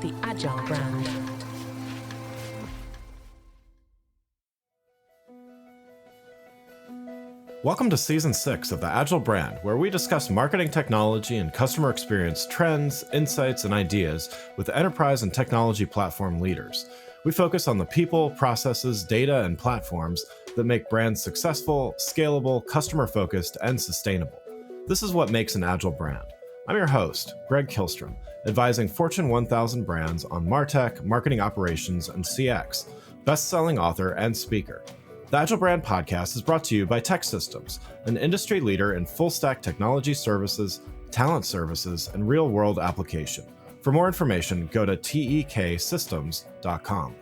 the Agile brand. Welcome to Season 6 of the Agile brand, where we discuss marketing technology and customer experience trends, insights, and ideas with enterprise and technology platform leaders. We focus on the people, processes, data, and platforms that make brands successful, scalable, customer-focused, and sustainable. This is what makes an Agile brand. I'm your host, Greg Kihlstrom, advising Fortune 1000 brands on MarTech, marketing operations, and CX, best-selling author and speaker. The Agile Brand Podcast is brought to you by TechSystems, an industry leader in full-stack technology services, talent services, and real-world application. For more information, go to teksystems.com.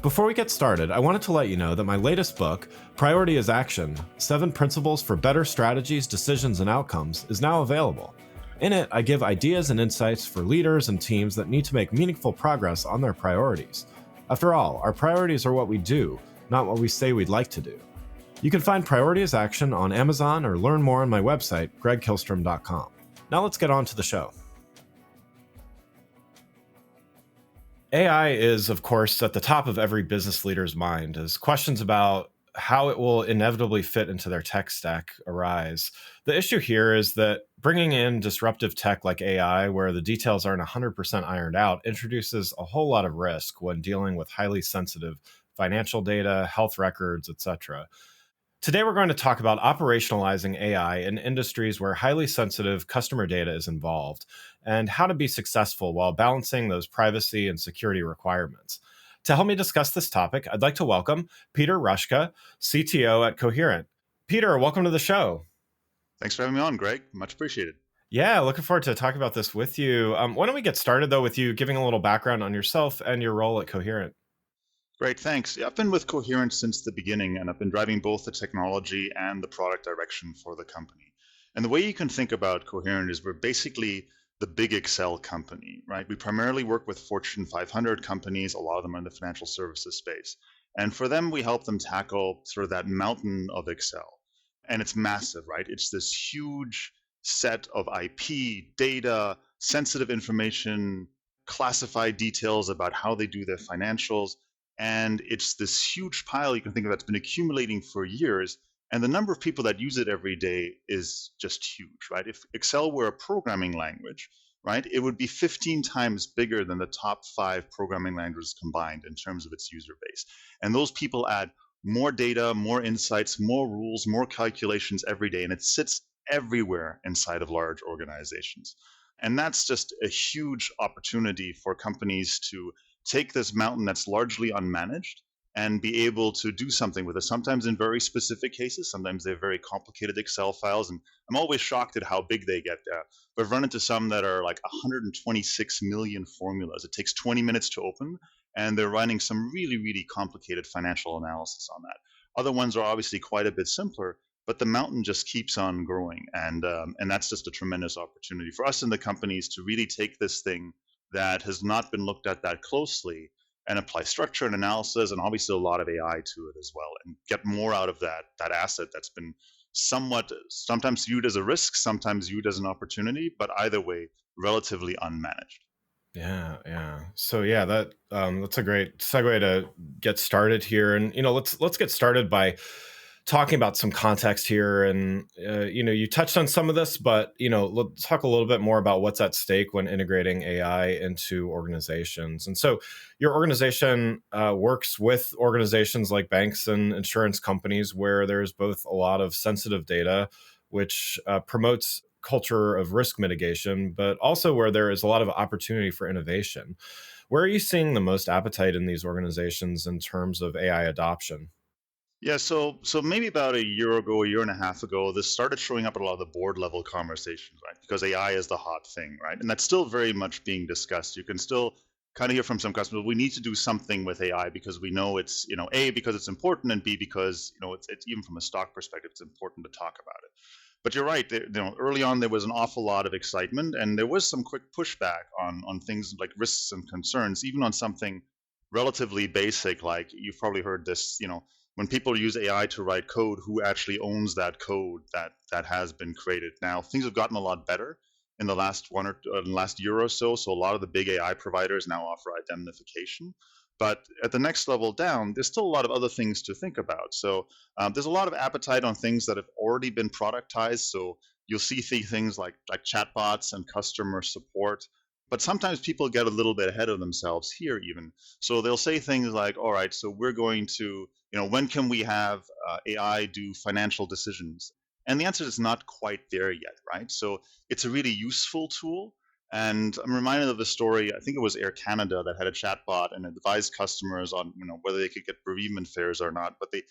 Before we get started, I wanted to let you know that my latest book, Priority is Action: 7 Principles for Better Strategies, Decisions, and Outcomes, is now available. In it, I give ideas and insights for leaders and teams that need to make meaningful progress on their priorities. After all, our priorities are what we do, not what we say we'd like to do. You can find Priority is Action on Amazon or learn more on my website, gregkihlstrom.com. Now let's get on to the show. AI is, of course, at the top of every business leader's mind as questions about how it will inevitably fit into their tech stack arise. The issue here is that bringing in disruptive tech like AI, where the details aren't 100% ironed out, introduces a whole lot of risk when dealing with highly sensitive financial data, health records, etc. Today, we're going to talk about operationalizing AI in industries where highly sensitive customer data is involved and how to be successful while balancing those privacy and security requirements. To help me discuss this topic, I'd like to welcome Peter Roschke, CTO at Coherent. Peter, welcome to the show. Thanks for having me on, Greg. Much appreciated. Yeah, looking forward to talking about this with you. Why don't we get started, though, with you giving a little background on yourself and your role at Coherent? Great, thanks. Yeah, I've been with Coherent since the beginning, and I've been driving both the technology and the product direction for the company. And the way you can think about Coherent is we're basically the big Excel company, right? We primarily work with Fortune 500 companies, a lot of them are in the financial services space. And for them, we help them tackle sort of that mountain of Excel. And it's massive, right? It's this huge set of IP, data, sensitive information, classified details about how they do their financials. And it's this huge pile you can think of that's been accumulating for years. And the number of people that use it every day is just huge, right? If Excel were a programming language, right, it would be 15 times bigger than the top 5 programming languages combined in terms of its user base. And those people add more data, more insights, more rules, more calculations every day. And it sits everywhere inside of large organizations. And that's just a huge opportunity for companies to take this mountain that's largely unmanaged and be able to do something with it, sometimes in very specific cases. Sometimes they're very complicated Excel files, and I'm always shocked at how big they get. We've run into some that are like 126 million formulas. It takes 20 minutes to open, and they're running some really, really complicated financial analysis on that. Other ones are obviously quite a bit simpler, but the mountain just keeps on growing, and that's just a tremendous opportunity for us in the companies to really take this thing that has not been looked at that closely and apply structure and analysis and obviously a lot of AI to it as well, and get more out of that asset that's been sometimes viewed as a risk, sometimes viewed as an opportunity, but either way, relatively unmanaged. Yeah. So that's a great segue to get started here. And let's get started by talking about some context here. And you touched on some of this, but let's talk a little bit more about what's at stake when integrating AI into organizations. And so your organization works with organizations like banks and insurance companies where there's both a lot of sensitive data, which promotes culture of risk mitigation, but also where there is a lot of opportunity for innovation. Where are you seeing the most appetite in these organizations in terms of AI adoption? Yeah, so maybe about a year ago, a year and a half ago, this started showing up at a lot of the board level conversations, right? Because AI is the hot thing, right? And that's still very much being discussed. You can still kind of hear from some customers, we need to do something with AI because we know it's, A, because it's important, and B, because, it's even from a stock perspective, it's important to talk about it. But you're right, early on there was an awful lot of excitement, and there was some quick pushback on things like risks and concerns, even on something relatively basic, like you've probably heard this, when people use AI to write code, who actually owns that code that has been created? Now, things have gotten a lot better, in the last last year or so. So a lot of the big AI providers now offer indemnification. But at the next level down, there's still a lot of other things to think about. So there's a lot of appetite on things that have already been productized. So you'll see things like chatbots and customer support. But sometimes people get a little bit ahead of themselves here, even. So they'll say things like, all right, so we're going to, when can we have AI do financial decisions? And the answer is not quite there yet, right? So it's a really useful tool. And I'm reminded of a story. I think it was Air Canada that had a chatbot and advised customers on whether they could get bereavement fares or not, but they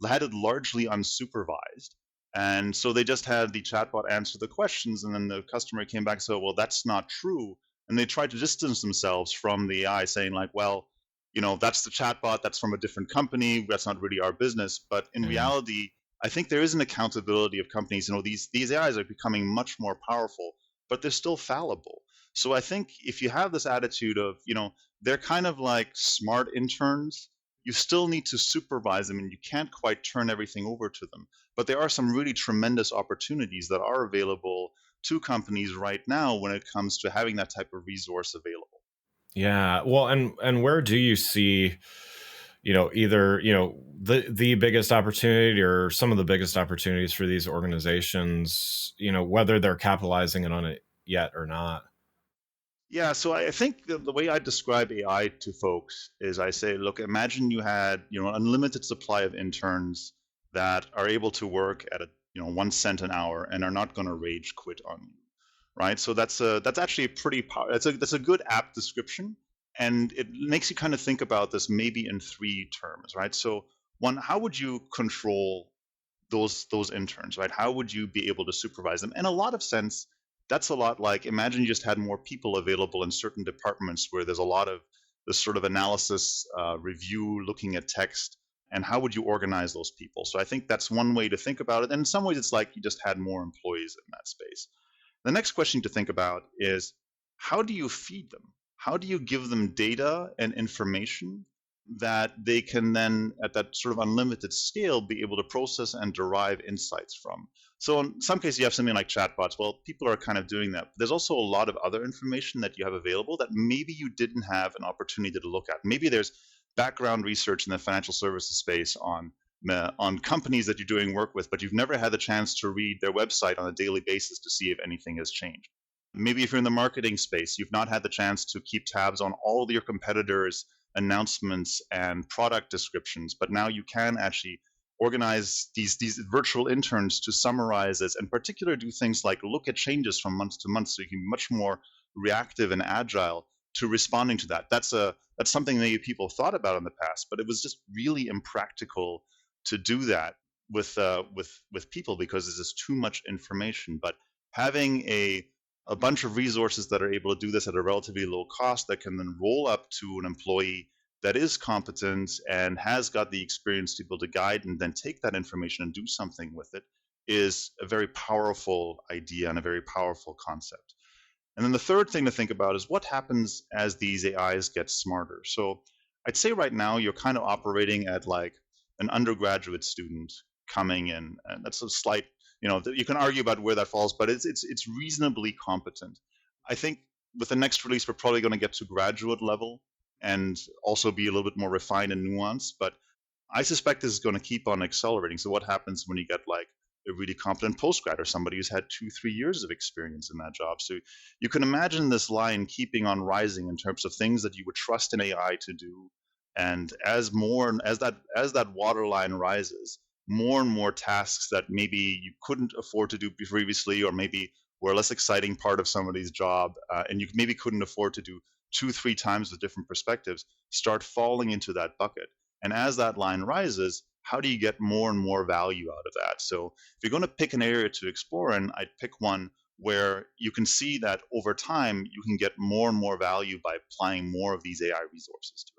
had it largely unsupervised. And so they just had the chatbot answer the questions, and then the customer came back and said, "Well, that's not true." And they tried to distance themselves from the AI, saying like, "Well, that's the chatbot. That's from a different company. That's not really our business." But in Yeah. reality, I think there is an accountability of companies. These AIs are becoming much more powerful, but they're still fallible. So I think if you have this attitude of, they're kind of like smart interns, you still need to supervise them and you can't quite turn everything over to them. But there are some really tremendous opportunities that are available to companies right now when it comes to having that type of resource available. Yeah. Well, and where do you see, either, the biggest opportunity or some of the biggest opportunities for these organizations, whether they're capitalizing it on it yet or not? Yeah, so I think the way I describe AI to folks is I say, look, imagine you had, an unlimited supply of interns that are able to work at 1 cent an hour and are not going to rage quit on you, right? So that's actually a pretty that's a good app description, and it makes you kind of think about this maybe in three terms, right? So one, how would you control those interns, right? How would you be able to supervise them? In a lot of sense, that's a lot like, imagine you just had more people available in certain departments where there's a lot of this sort of analysis, review, looking at text, and how would you organize those people? So I think that's one way to think about it. And in some ways, it's like you just had more employees in that space. The next question to think about is, how do you feed them? How do you give them data and information that they can then, at that sort of unlimited scale, be able to process and derive insights from? So in some cases, you have something like chatbots. Well, people are kind of doing that. But there's also a lot of other information that you have available that maybe you didn't have an opportunity to look at. Maybe there's background research in the financial services space on companies that you're doing work with, but you've never had the chance to read their website on a daily basis to see if anything has changed. Maybe if you're in the marketing space, you've not had the chance to keep tabs on all of your competitors' announcements and product descriptions, but now you can actually organize these virtual interns to summarize this, and in particular do things like look at changes from month to month, so you can be much more reactive and agile to responding to that. That's something maybe people thought about in the past, but it was just really impractical to do that with people because there's just too much information. But having a bunch of resources that are able to do this at a relatively low cost that can then roll up to an employee that is competent and has got the experience to be able to guide and then take that information and do something with it is a very powerful idea and a very powerful concept. And then the third thing to think about is what happens as these AIs get smarter. So I'd say right now you're kind of operating at like an undergraduate student coming in, and that's a slight, you can argue about where that falls, but it's reasonably competent. I think with the next release we're probably going to get to graduate level and also be a little bit more refined and nuanced, but I suspect this is going to keep on accelerating. So what happens when you get like a really competent postgrad or somebody who's had 2-3 years of experience in that job? So you can imagine this line keeping on rising in terms of things that you would trust an AI to do. And as that water line rises, more and more tasks that maybe you couldn't afford to do previously, or maybe were a less exciting part of somebody's job, and you maybe couldn't afford to do 2-3 times with different perspectives, start falling into that bucket. And as that line rises, how do you get more and more value out of that? So if you're going to pick an area to explore in, I'd pick one where you can see that over time you can get more and more value by applying more of these AI resources to it.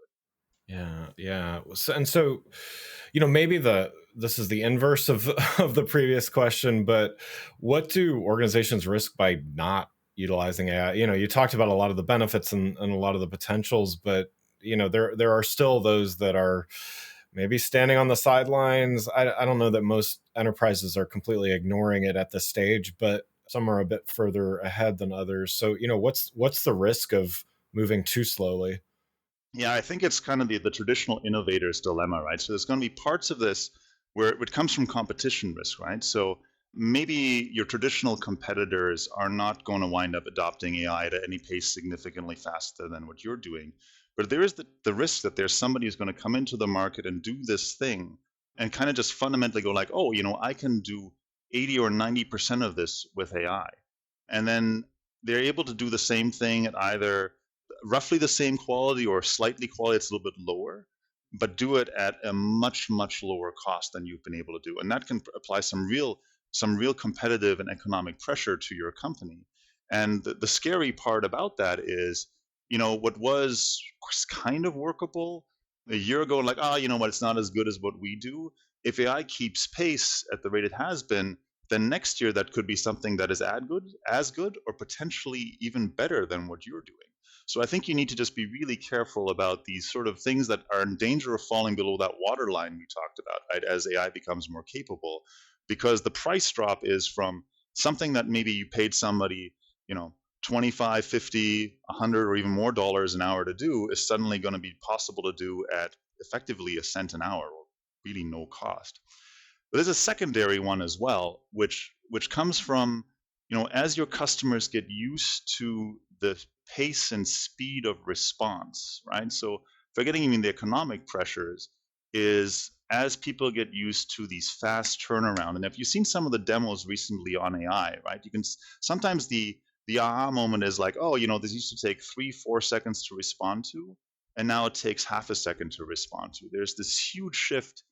Yeah, yeah. So, maybe this is the inverse of of the previous question, but what do organizations risk by not utilizing AI? You talked about a lot of the benefits and a lot of the potentials, but there are still those that are maybe standing on the sidelines. I don't know that most enterprises are completely ignoring it at this stage, but some are a bit further ahead than others. So, what's the risk of moving too slowly? Yeah, I think it's kind of the traditional innovator's dilemma, right? So there's going to be parts of this where it comes from competition risk, right? So maybe your traditional competitors are not going to wind up adopting AI at any pace significantly faster than what you're doing. But there is the risk that there's somebody who's going to come into the market and do this thing and kind of just fundamentally go like, oh, I can do 80 or 90% of this with AI. And then they're able to do the same thing at either roughly the same quality or slightly quality, it's a little bit lower, but do it at a much, much lower cost than you've been able to do. And that can apply some real competitive and economic pressure to your company. And the scary part about that is, what was kind of workable a year ago, like, oh, you know what, it's not as good as what we do. If AI keeps pace at the rate it has been, then next year that could be something that is as good, or potentially even better than what you're doing. So I think you need to just be really careful about these sort of things that are in danger of falling below that waterline we talked about, right, as AI becomes more capable, because the price drop is from something that maybe you paid somebody, 25, 50, 100, or even more dollars an hour to do is suddenly going to be possible to do at effectively a cent an hour, or really no cost. But there's a secondary one as well, which comes from, as your customers get used to the pace and speed of response, right? So forgetting even the economic pressures, is as people get used to these fast turnaround. And if you've seen some of the demos recently on AI, right, you can sometimes the aha moment is like, oh, this used to take 3-4 seconds to respond to, and now it takes half a second to respond to. There's this huge shift.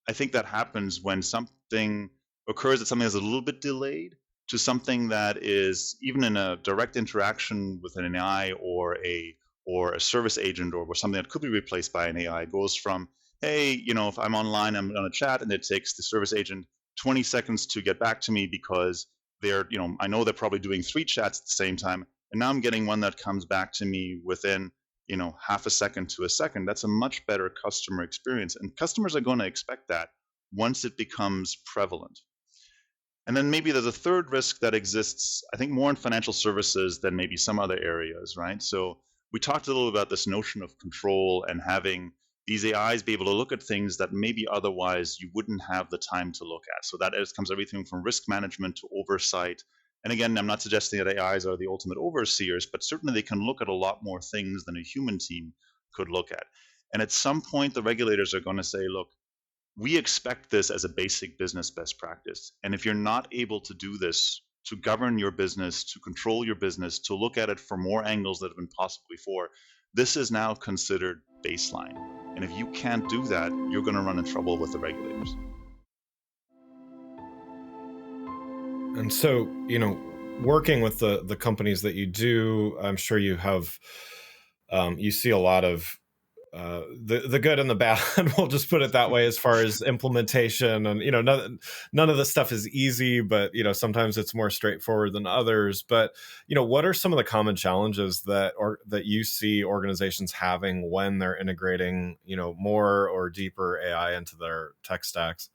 I think that happens when something occurs that something is a little bit delayed to something that is, even in a direct interaction with an AI or a service agent, or something that could be replaced by an AI, goes from, hey, if I'm online, I'm on a chat, and it takes the service agent 20 seconds to get back to me because I know they're probably doing 3 chats at the same time, and now I'm getting one that comes back to me within half a second to a second. That's a much better customer experience, and customers are going to expect that once it becomes prevalent. And then maybe there's a third risk that exists, I think, more in financial services than maybe some other areas, right? So we talked a little about this notion of control and having these AIs be able to look at things that maybe otherwise you wouldn't have the time to look at. So that comes everything from risk management to oversight. And again, I'm not suggesting that AIs are the ultimate overseers, but certainly they can look at a lot more things than a human team could look at. And at some point, the regulators are going to say, look, we expect this as a basic business best practice. And if you're not able to do this, to govern your business, to control your business, to look at it from more angles that have been possible before, this is now considered baseline. And if you can't do that, you're going to run in trouble with the regulators. And so, working with the companies that you do, I'm sure you have, you see a lot of the good and the bad. We'll just put it that way, as far as implementation. And none of this stuff is easy, but sometimes it's more straightforward than others. But what are some of the common challenges that you see organizations having when they're integrating more or deeper AI into their tech stacks?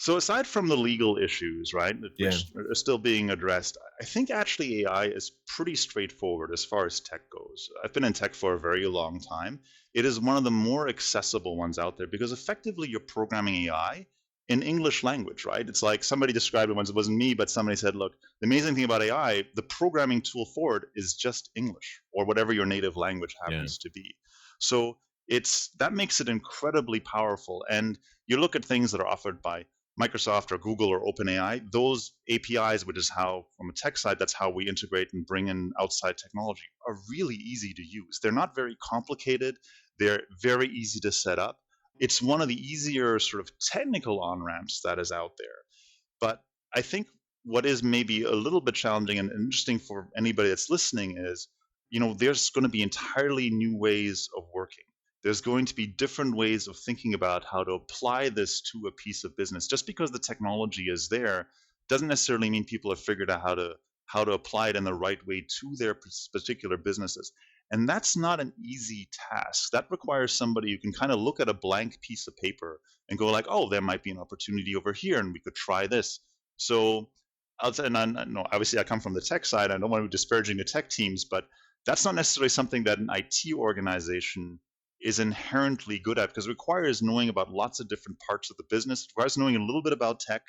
So aside from the legal issues, right, Yeah. which are still being addressed, I think actually AI is pretty straightforward as far as tech goes. I've been in tech for a very long time. It is one of the more accessible ones out there because effectively you're programming AI in English language, right? It's like somebody described it once, it wasn't me, but somebody said, look, the amazing thing about AI, the programming tool for it is just English, or whatever your native language Yeah. happens to be. So that makes it incredibly powerful. And you look at things that are offered by Microsoft or Google or OpenAI, those APIs, which is how, from a tech side, that's how we integrate and bring in outside technology, are really easy to use. They're not very complicated. They're very easy to set up. It's one of the easier sort of technical on-ramps that is out there. But I think what is maybe a little bit challenging and interesting for anybody that's listening is, there's going to be entirely new ways of working. There's going to be different ways of thinking about how to apply this to a piece of business. Just because the technology is there doesn't necessarily mean people have figured out how to apply it in the right way to their particular businesses. And that's not an easy task. That requires somebody who can kind of look at a blank piece of paper and go like, oh, there might be an opportunity over here and we could try this. So I'll say, and no, obviously I come from the tech side. I don't want to be disparaging the tech teams, but that's not necessarily something that an IT organization is inherently good at, because it requires knowing about lots of different parts of the business. It requires knowing a little bit about tech,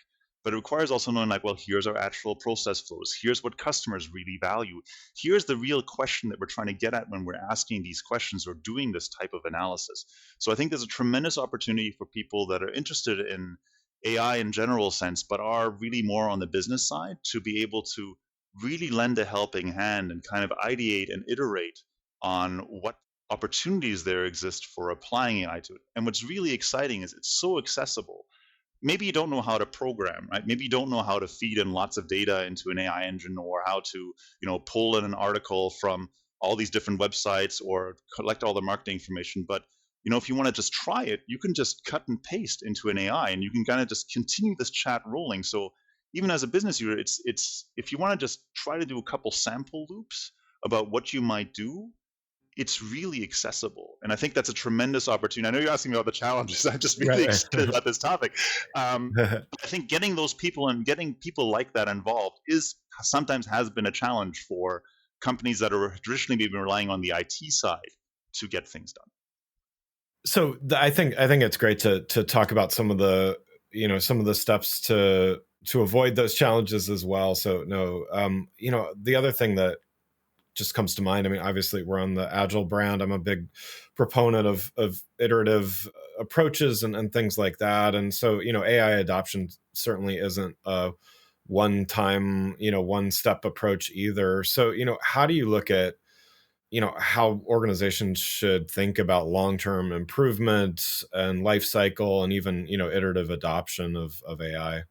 but it requires also knowing, like, well, here's our actual process flows. Here's what customers really value. Here's the real question that we're trying to get at when we're asking these questions or doing this type of analysis. So I think there's a tremendous opportunity for people that are interested in AI in general sense, but are really more on the business side, to be able to really lend a helping hand and kind of ideate and iterate on what opportunities there exist for applying AI to it. And what's really exciting is it's so accessible. Maybe you don't know how to program, right? Maybe you don't know how to feed in lots of data into an AI engine, or how to, pull in an article from all these different websites or collect all the marketing information. But if you want to just try it, you can just cut and paste into an AI, and you can kind of just continue this chat rolling. So even as a business user, it's if you want to just try to do a couple sample loops about what you might do, it's really accessible. And I think that's a tremendous opportunity. I know you're asking me about the challenges. I'm just really Right, excited about this topic. right. I think getting those people and getting people like that involved is sometimes has been a challenge for companies that are traditionally been relying on the IT side to get things done. So I think it's great to talk about some of the some of the steps to avoid those challenges as well. So no, the other thing that just comes to mind. I mean, obviously, we're on the Agile brand. I'm a big proponent of iterative approaches and things like that. And so, AI adoption certainly isn't a one time, one step approach either. So, how do you look at, how organizations should think about long term improvement and life cycle and even, iterative adoption of AI?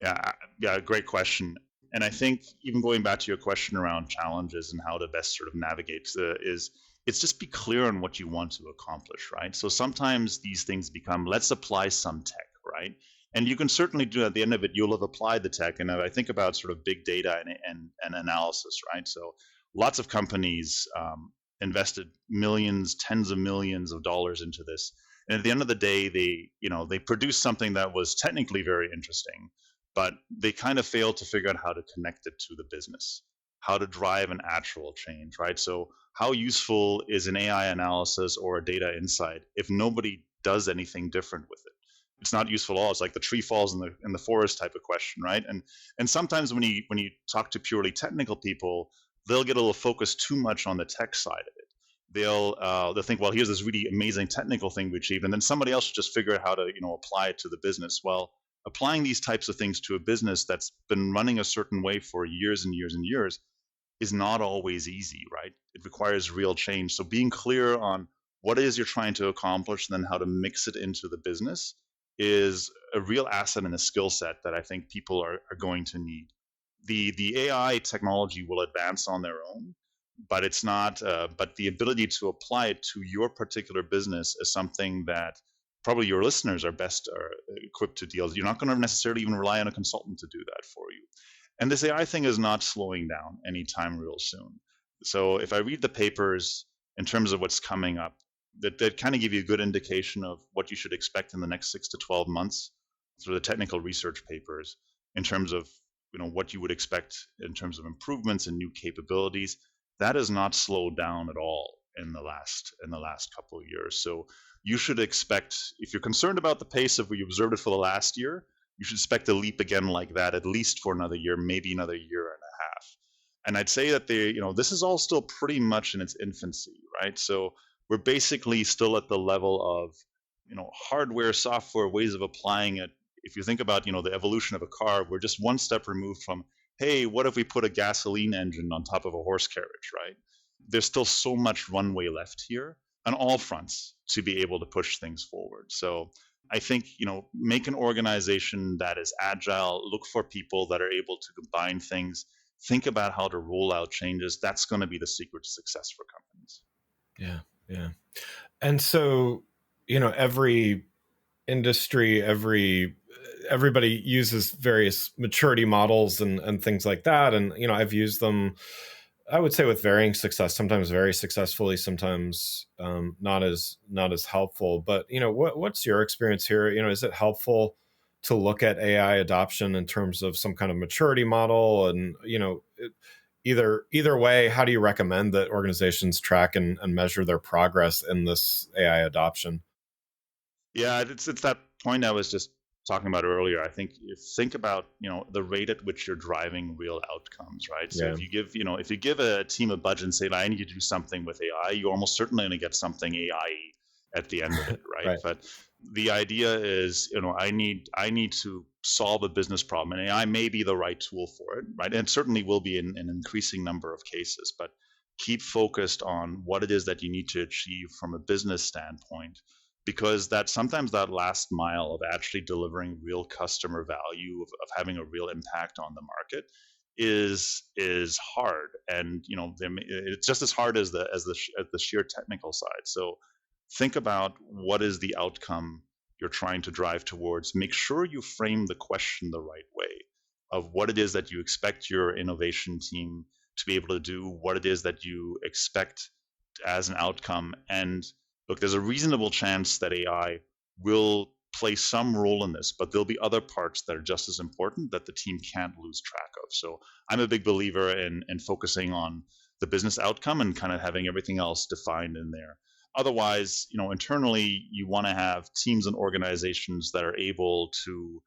Yeah, great question. And I think even going back to your question around challenges and how to best sort of navigate is it's just be clear on what you want to accomplish, right? So sometimes these things become, let's apply some tech, right? And you can certainly do, at the end of it, you'll have applied the tech. And I think about sort of big data and analysis, right? So lots of companies invested millions, tens of millions of dollars into this. And at the end of the day, they produced something that was technically very interesting, but they kind of fail to figure out how to connect it to the business, how to drive an actual change, right? So how useful is an AI analysis or a data insight if nobody does anything different with it? It's not useful at all. It's like the tree falls in the forest type of question, right? And sometimes when you talk to purely technical people, they'll get a little focused too much on the tech side of it. They'll think, well, here's this really amazing technical thing we achieved, and then somebody else should just figure out how to apply it to the business. Well, applying these types of things to a business that's been running a certain way for years and years and years is not always easy, right? It requires real change. So being clear on what it is you're trying to accomplish and then how to mix it into the business is a real asset and a skill set that I think people are going to need. The AI technology will advance on their own, but it's not. But the ability to apply it to your particular business is something that probably your listeners are equipped to deal with. You're not going to necessarily even rely on a consultant to do that for you. And this AI thing is not slowing down anytime real soon. So if I read the papers in terms of what's coming up, that kind of give you a good indication of what you should expect in the next 6 to 12 months through the technical research papers in terms of what you would expect in terms of improvements and new capabilities. That has not slowed down at all in the last couple of years. So you should expect, if you're concerned about the pace of where you observed it for the last year, you should expect a leap again like that at least for another year, maybe another year and a half. And I'd say that this is all still pretty much in its infancy, right? So we're basically still at the level of, hardware, software, ways of applying it. If you think about, the evolution of a car, we're just one step removed from, hey, what if we put a gasoline engine on top of a horse carriage, right? There's still so much runway left here on all fronts to be able to push things forward. So I think, make an organization that is agile, look for people that are able to combine things, think about how to roll out changes. That's going to be the secret to success for companies. Yeah, yeah. And so, every industry, everybody uses various maturity models and things like that. And, I've used them, I would say, with varying success, sometimes very successfully, sometimes not as helpful. But, what's your experience here? Is it helpful to look at AI adoption in terms of some kind of maturity model? And, either way, how do you recommend that organizations track and measure their progress in this AI adoption? Yeah, it's that point I was just talking about earlier. I think you think about the rate at which you're driving real outcomes, right? So Yeah. if you give a team a budget and say, I need you to do something with AI, you're almost certainly going to get something AI at the end of it, right? Right. But the idea is, I need to solve a business problem, and AI may be the right tool for it, right? And certainly will be in an increasing number of cases, but keep focused on what it is that you need to achieve from a business standpoint, because that sometimes that last mile of actually delivering real customer value, of having a real impact on the market, is hard. And it's just as hard as the sheer technical side. So think about what is the outcome you're trying to drive towards. Make sure you frame the question the right way, of what it is that you expect your innovation team to be able to do, what it is that you expect as an outcome. And look, there's a reasonable chance that AI will play some role in this, but there'll be other parts that are just as important that the team can't lose track of. So I'm a big believer in focusing on the business outcome and kind of having everything else defined in there. Otherwise, internally, you want to have teams and organizations that are able to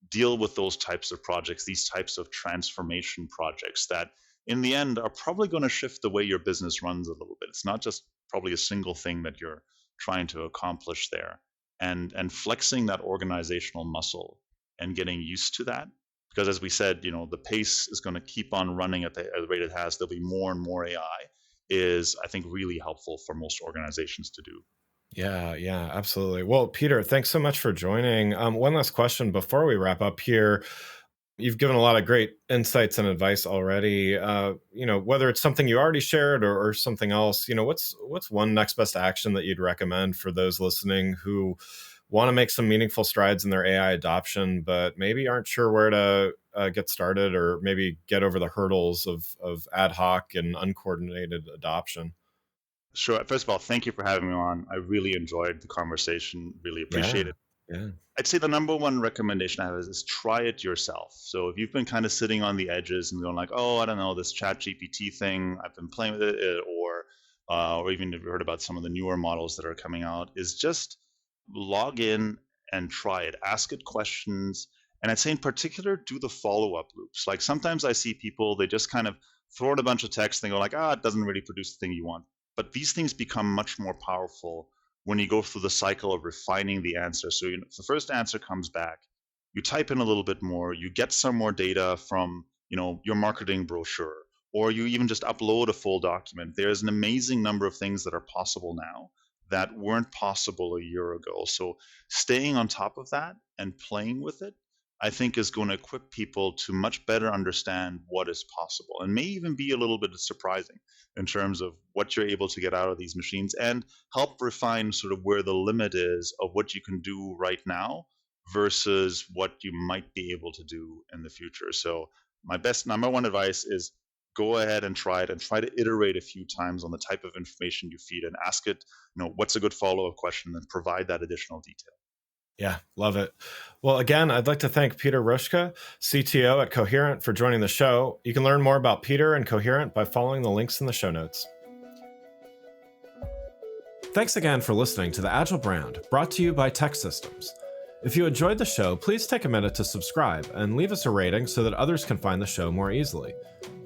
deal with those types of projects, these types of transformation projects that in the end are probably going to shift the way your business runs a little bit. It's not just probably a single thing that you're trying to accomplish there. And flexing that organizational muscle and getting used to that. Because as we said, the pace is going to keep on running at the rate it has. There'll be more and more AI, is I think really helpful for most organizations to do. Yeah, yeah, absolutely. Well, Peter, thanks so much for joining. One last question before we wrap up here. You've given a lot of great insights and advice already. Whether it's something you already shared or something else, what's one next best action that you'd recommend for those listening who want to make some meaningful strides in their AI adoption, but maybe aren't sure where to get started, or maybe get over the hurdles of ad hoc and uncoordinated adoption? Sure. First of all, thank you for having me on. I really enjoyed the conversation. Really appreciate Yeah, it. yeah, I'd say the number one recommendation I have is try it yourself. So if you've been kind of sitting on the edges and going like, oh, I don't know, this Chat GPT thing, I've been playing with it, or even if you heard about some of the newer models that are coming out, is just log in and try it. Ask it questions. And I'd say in particular, do the follow-up loops. Like sometimes I see people, they just kind of throw in a bunch of text and they go like, it doesn't really produce the thing you want. But these things become much more powerful when you go through the cycle of refining the answer. So if the first answer comes back, you type in a little bit more, you get some more data from your marketing brochure, or you even just upload a full document. There's an amazing number of things that are possible now that weren't possible a year ago. So staying on top of that and playing with it, I think, is going to equip people to much better understand what is possible, and may even be a little bit surprising in terms of what you're able to get out of these machines, and help refine sort of where the limit is of what you can do right now versus what you might be able to do in the future. So my best number one advice is go ahead and try it, and try to iterate a few times on the type of information you feed, and ask it, what's a good follow-up question, and provide that additional detail. yeah, love it. Well, again, I'd like to thank Peter Roschke, CTO at Coherent, for joining the show. You can learn more about Peter and Coherent by following the links in the show notes. Thanks again for listening to the Agile Brand, brought to you by Tech Systems. If you enjoyed the show, please take a minute to subscribe and leave us a rating so that others can find the show more easily.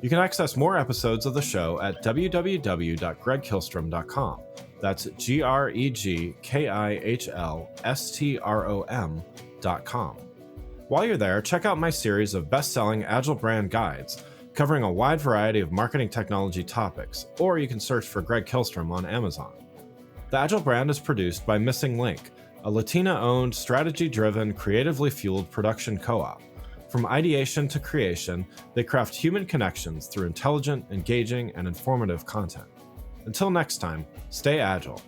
You can access more episodes of the show at www.gregkihlstrom.com. That's GregKihlstrom.com. While you're there, check out my series of best-selling Agile Brand guides covering a wide variety of marketing technology topics, or you can search for Greg Kihlstrom on Amazon. The Agile Brand is produced by Missing Link, a Latina-owned, strategy-driven, creatively fueled production co-op. From ideation to creation, they craft human connections through intelligent, engaging, and informative content. Until next time, stay agile.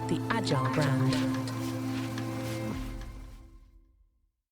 The Agile Brand.